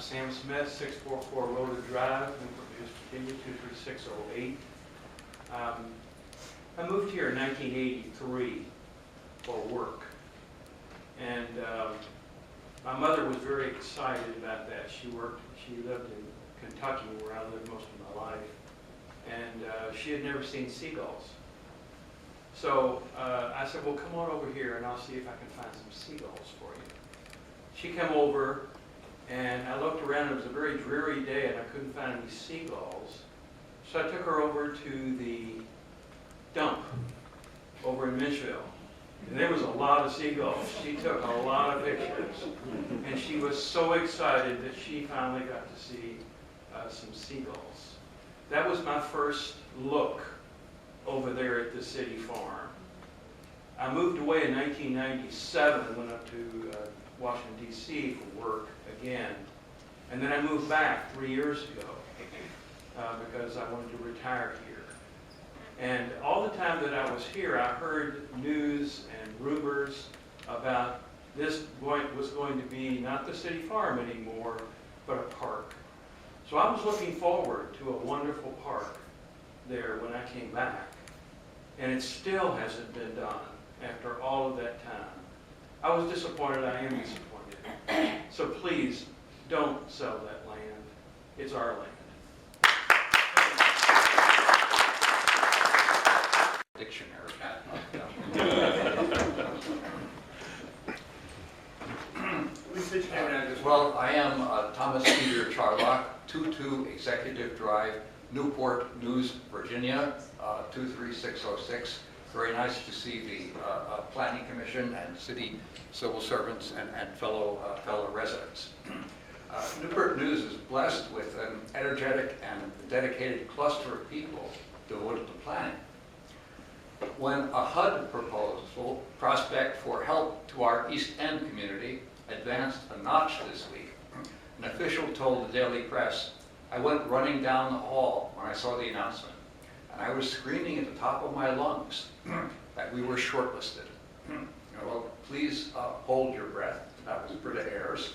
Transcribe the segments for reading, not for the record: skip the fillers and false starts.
Sam Smith, 644 Rhoda Drive, Newport News, Virginia, 23608. I moved here in 1983 for work, and my mother was very excited about that. She lived in Kentucky, where I lived most of my life, and she had never seen seagulls. So I said, well, come on over here and I'll see if I can find some seagulls for you. She came over, and I looked around. It was a very dreary day, and I couldn't find any seagulls. So I took her over to the dump over in Newell. And there was a lot of seagulls. She took a lot of pictures. And she was so excited that she finally got to see some seagulls. That was my first look over there at the city farm. I moved away in 1997 and went up to Washington, D.C. for work again. And then I moved back 3 years ago because I wanted to retire here. And all the time that I was here, I heard news and rumors about this was going to be not the city farm anymore, but a park. So I was looking forward to a wonderful park there when I came back. And it still hasn't been done after all of that time. I was disappointed. I am disappointed. So please, don't sell that land. It's our land. Dictionary. Well, I am Thomas Peter Charlock, 22 Executive Drive, Newport News, Virginia, 23606. Very nice to see the Planning Commission and city civil servants and fellow residents. Newport News is blessed with an energetic and dedicated cluster of people devoted to planning. When a HUD proposal, prospect for help to our East End community, advanced a notch this week, an official told the Daily Press, I went running down the hall when I saw the announcement, and I was screaming at the top of my lungs that we were shortlisted. Well, please hold your breath. That was Britta Ayers.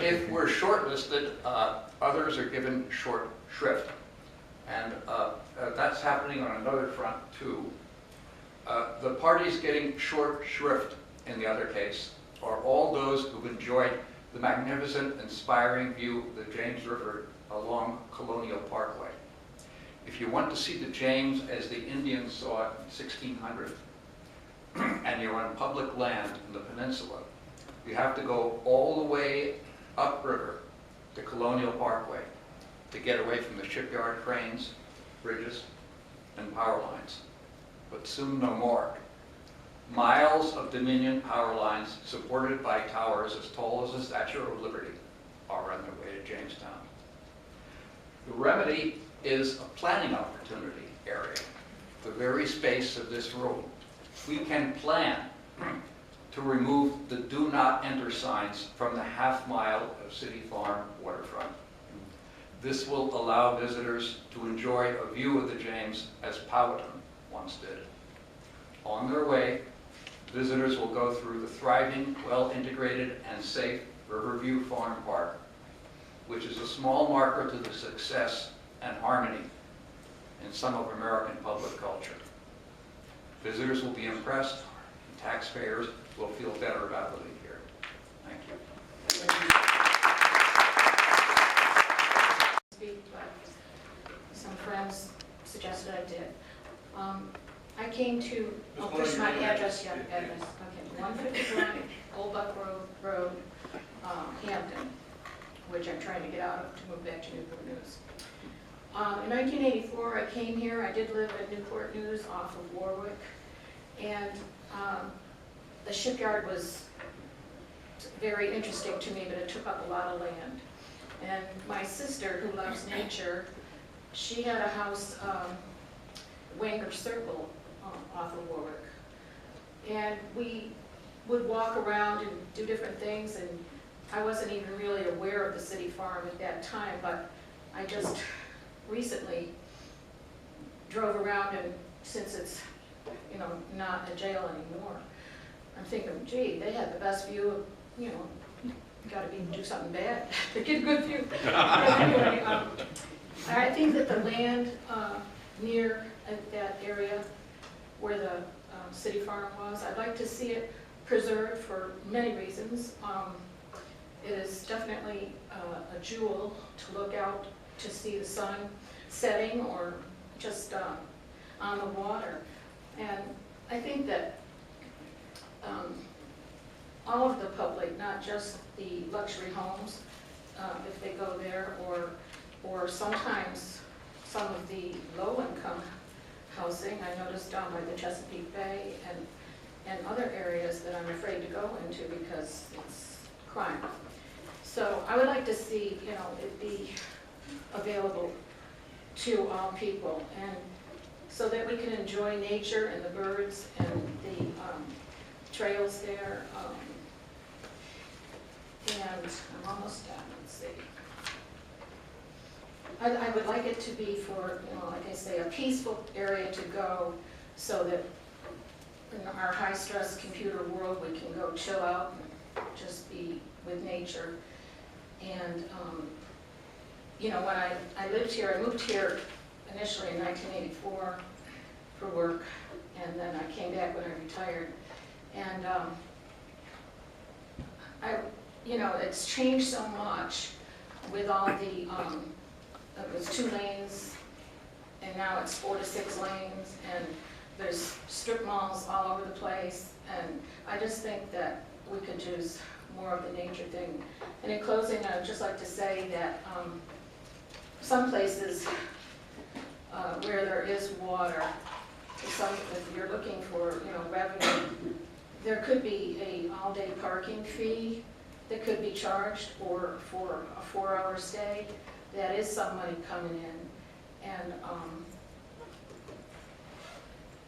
If we're shortlisted, others are given short shrift. And that's happening on another front, too. The parties getting short shrift in the other case are all those who've enjoyed the magnificent, inspiring view of the James River along Colonial Parkway. If you want to see the James as the Indians saw it in 1600, and you're on public land in the peninsula, you have to go all the way upriver to Colonial Parkway to get away from the shipyard cranes, bridges, and power lines. But soon no more. Miles of Dominion power lines supported by towers as tall as the Statue of Liberty are on their way to Jamestown. The remedy is a planning opportunity area, the very space of this room. We can plan to remove the do not enter signs from the half-mile of City Farm waterfront. This will allow visitors to enjoy a view of the James as Powhatan once did. On their way, visitors will go through the thriving, well-integrated, and safe Riverview Farm Park, which is a small marker to the success and harmony in some of American public culture. Visitors will be impressed, and taxpayers will feel better about living here. Thank you. Some friends suggested I did. I came to, I'll push my address yet. Okay, 151 Old Buck Road, Hampton, which I'm trying to get out of to move back to Newport News. In 1984, I came here. I did live at Newport News off of Warwick, and the shipyard was very interesting to me, but it took up a lot of land. And my sister, who loves nature, she had a house, Wanger Circle, off of Warwick. And we would walk around and do different things, and I wasn't even really aware of the city farm at that time, but I just recently drove around, and since it's, you know, not a jail anymore, I'm thinking, gee, they had the best view of, you know, gotta do something bad to get a good view. But anyway, I think that the land near that area where the city farm was, I'd like to see it preserved for many reasons. It is definitely a jewel to look out to see the sun setting or just on the water. And I think that all of the public, not just the luxury homes, if they go there, or sometimes some of the low-income housing, I noticed down by the Chesapeake Bay and other areas that I'm afraid to go into because it's crime. So I would like to see, it be available to all people, and so that we can enjoy nature and the birds and the trails there. And I'm almost done, let's see. I would like it to be for, like I say, a peaceful area to go, so that in our high-stress computer world, we can go chill out and just be with nature. And, when I lived here, I moved here initially in 1984 for work, and then I came back when I retired. And, it's changed so much with all the, it was 2 lanes, and now it's 4 to 6 lanes, and there's strip malls all over the place, and I just think that we could use more of the nature thing. And in closing, I'd just like to say that some places where there is water, if you're looking for revenue, there could be a all-day parking fee that could be charged for a 4-hour stay. That is some money coming in, and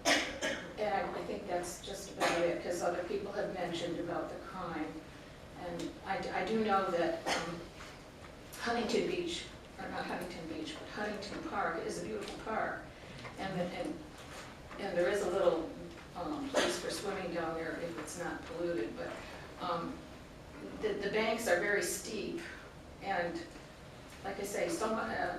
I think that's just about it, because other people have mentioned about the crime. And I do know that Huntington Beach, or not Huntington Beach, but Huntington Park is a beautiful park, and there is a little place for swimming down there if it's not polluted. But the banks are very steep, and like I say,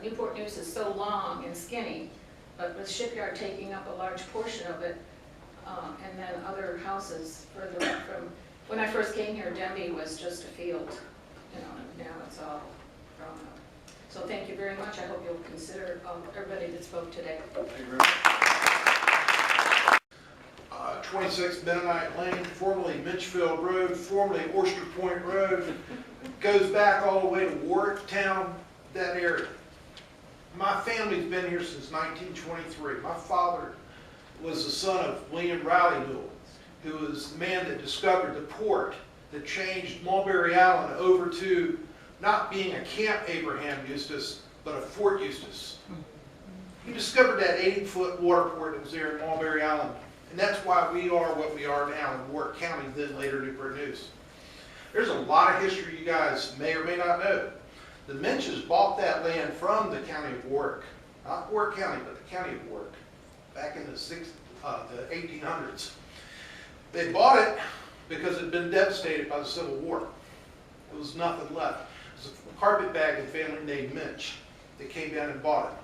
Newport News is so long and skinny, but with Shipyard taking up a large portion of it, and then other houses further up from, when I first came here, Denby was just a field, now it's all grown up. So thank you very much. I hope you'll consider everybody that spoke today. Thank you very much. 26 Mennonite Lane, formerly Mitchfield Road, formerly Oyster Point Road, goes back all the way to Warwicktown, that area. My family's been here since 1923. My father was the son of William Riley Newell, who was the man that discovered the port that changed Mulberry Island over to not being a Camp Abraham Eustace, but a Fort Eustis. He discovered that 80-foot water port that was there in Mulberry Island. And that's why we are what we are now in Warwick County, then later Newport News. There's a lot of history you guys may or may not know. The Minches bought that land from the county of Warwick. Not Warwick County, but the county of Warwick, back in the 1800s. They bought it because it had been devastated by the Civil War. There was nothing left. It was a carpetbagging family named Minch that came down and bought it.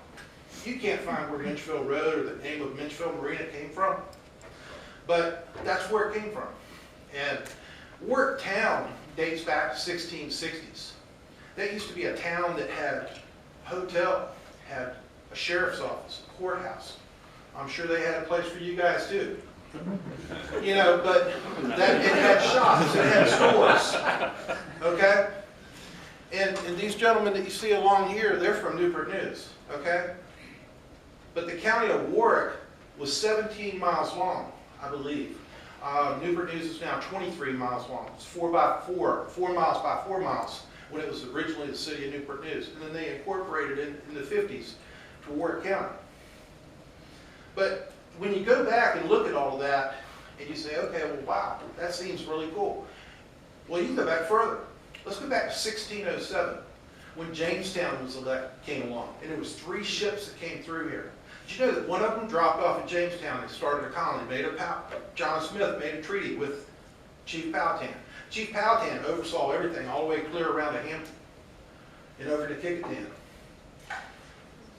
You can't find where Minchville Road or the name of Minchville Marina came from, but that's where it came from. And Warwick Town dates back to 1660s. That used to be a town that had a hotel, had a sheriff's office, a courthouse. I'm sure they had a place for you guys too. But it had shops, it had stores, okay? And these gentlemen that you see along here, they're from Newport News, okay? But the county of Warwick was 17 miles long, I believe. Newport News is now 23 miles long. It's 4 miles by 4 miles, when it was originally the city of Newport News. And then they incorporated it in the 50s to Warwick County. But when you go back and look at all of that, and you say, okay, well, wow, that seems really cool. Well, you can go back further. Let's go back to 1607, when Jamestown came along, and there was 3 ships that came through here. Did you know that one of them dropped off at Jamestown and started a colony, John Smith made a treaty with Chief Powhatan. Chief Powhatan oversaw everything all the way clear around to Hampton and over to Kickingham.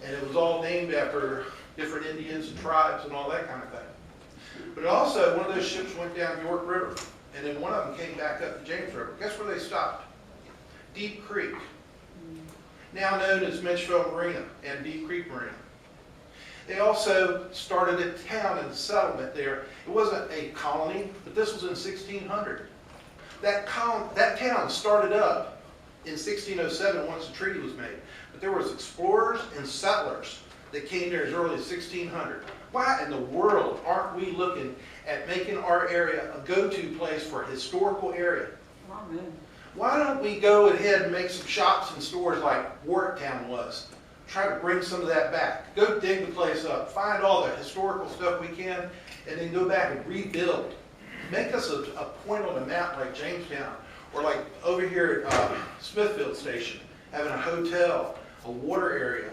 And it was all named after different Indians and tribes and all that kind of thing. But also, one of those ships went down York River, and then one of them came back up to James River. Guess where they stopped? Deep Creek, now known as Mitchville Marina and Deep Creek Marina. They also started a town and settlement there. It wasn't a colony, but this was in 1600. That town started up in 1607 once the treaty was made. But there was explorers and settlers that came there as early as 1600. Why in the world aren't we looking at making our area a go-to place for a historical area? Amen. Why don't we go ahead and make some shops and stores like Warwicktown was? Try to bring some of that back. Go dig the place up. Find all the historical stuff we can, and then go back and rebuild. Make us a point on the map like Jamestown, or like over here at Smithfield Station, having a hotel, a water area,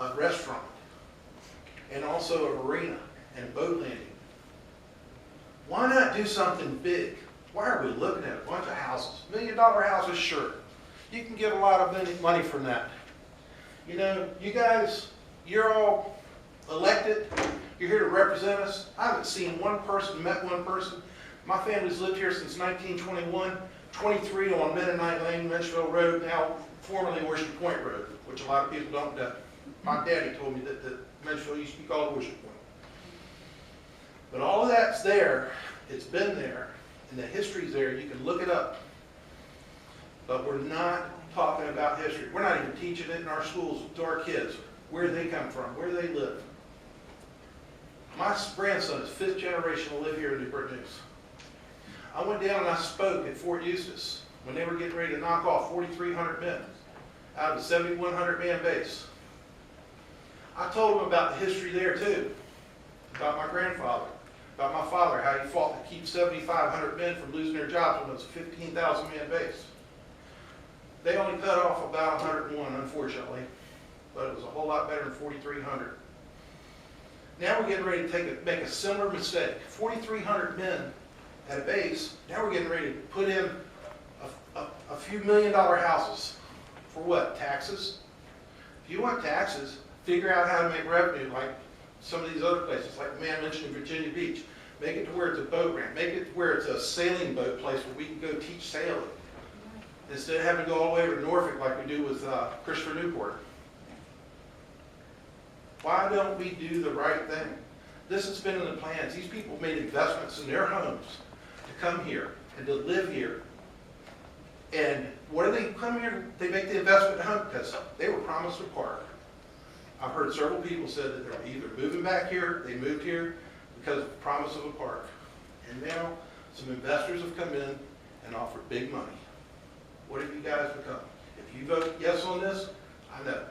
a restaurant, and also a marina and a boat landing. Why not do something big? Why are we looking at a bunch of houses? $1 million houses, sure. You can get a lot of money from that. You know, you guys, you're all elected. You're here to represent us. I haven't seen one person, met one person. My family's lived here since 1921, 23 on Mennonite Lane, Mitchville Road, now formerly Worcester Point Road, which a lot of people don't know. My daddy told me that Mitchville used to be called Worcester Point. But all of that's there. It's been there. And the history's there. You can look it up. But we're not talking about history. We're not even teaching it in our schools to our kids, where they come from, where they live. My grandson is 5th generation to live here in Newport News. I went down and I spoke at Fort Eustis when they were getting ready to knock off 4,300 men out of the 7,100 man base. I told them about the history there too, about my grandfather, about my father, how he fought to keep 7,500 men from losing their jobs when it was a 15,000 man base. They only cut off about 101, unfortunately, but it was a whole lot better than 4,300. Now we're getting ready to make a similar mistake. 4,300 men at a base, now we're getting ready to put in a few $1 million houses. For what? Taxes? If you want taxes, figure out how to make revenue like some of these other places, like the man mentioned in Virginia Beach. Make it to where it's a boat ramp. Make it to where it's a sailing boat place where we can go teach sailing. Instead of having to go all the way over to Norfolk like we do with Christopher Newport. Why don't we do the right thing? This has been in the plans. These people made investments in their homes to come here and to live here. And what do they come here? They make the investment at home because they were promised a park. I've heard several people said that they're either moving back here, they moved here because of the promise of a park. And now some investors have come in and offered big money. What have you guys become? If you vote yes on this, I know.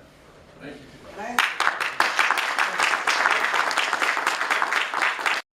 Thank you.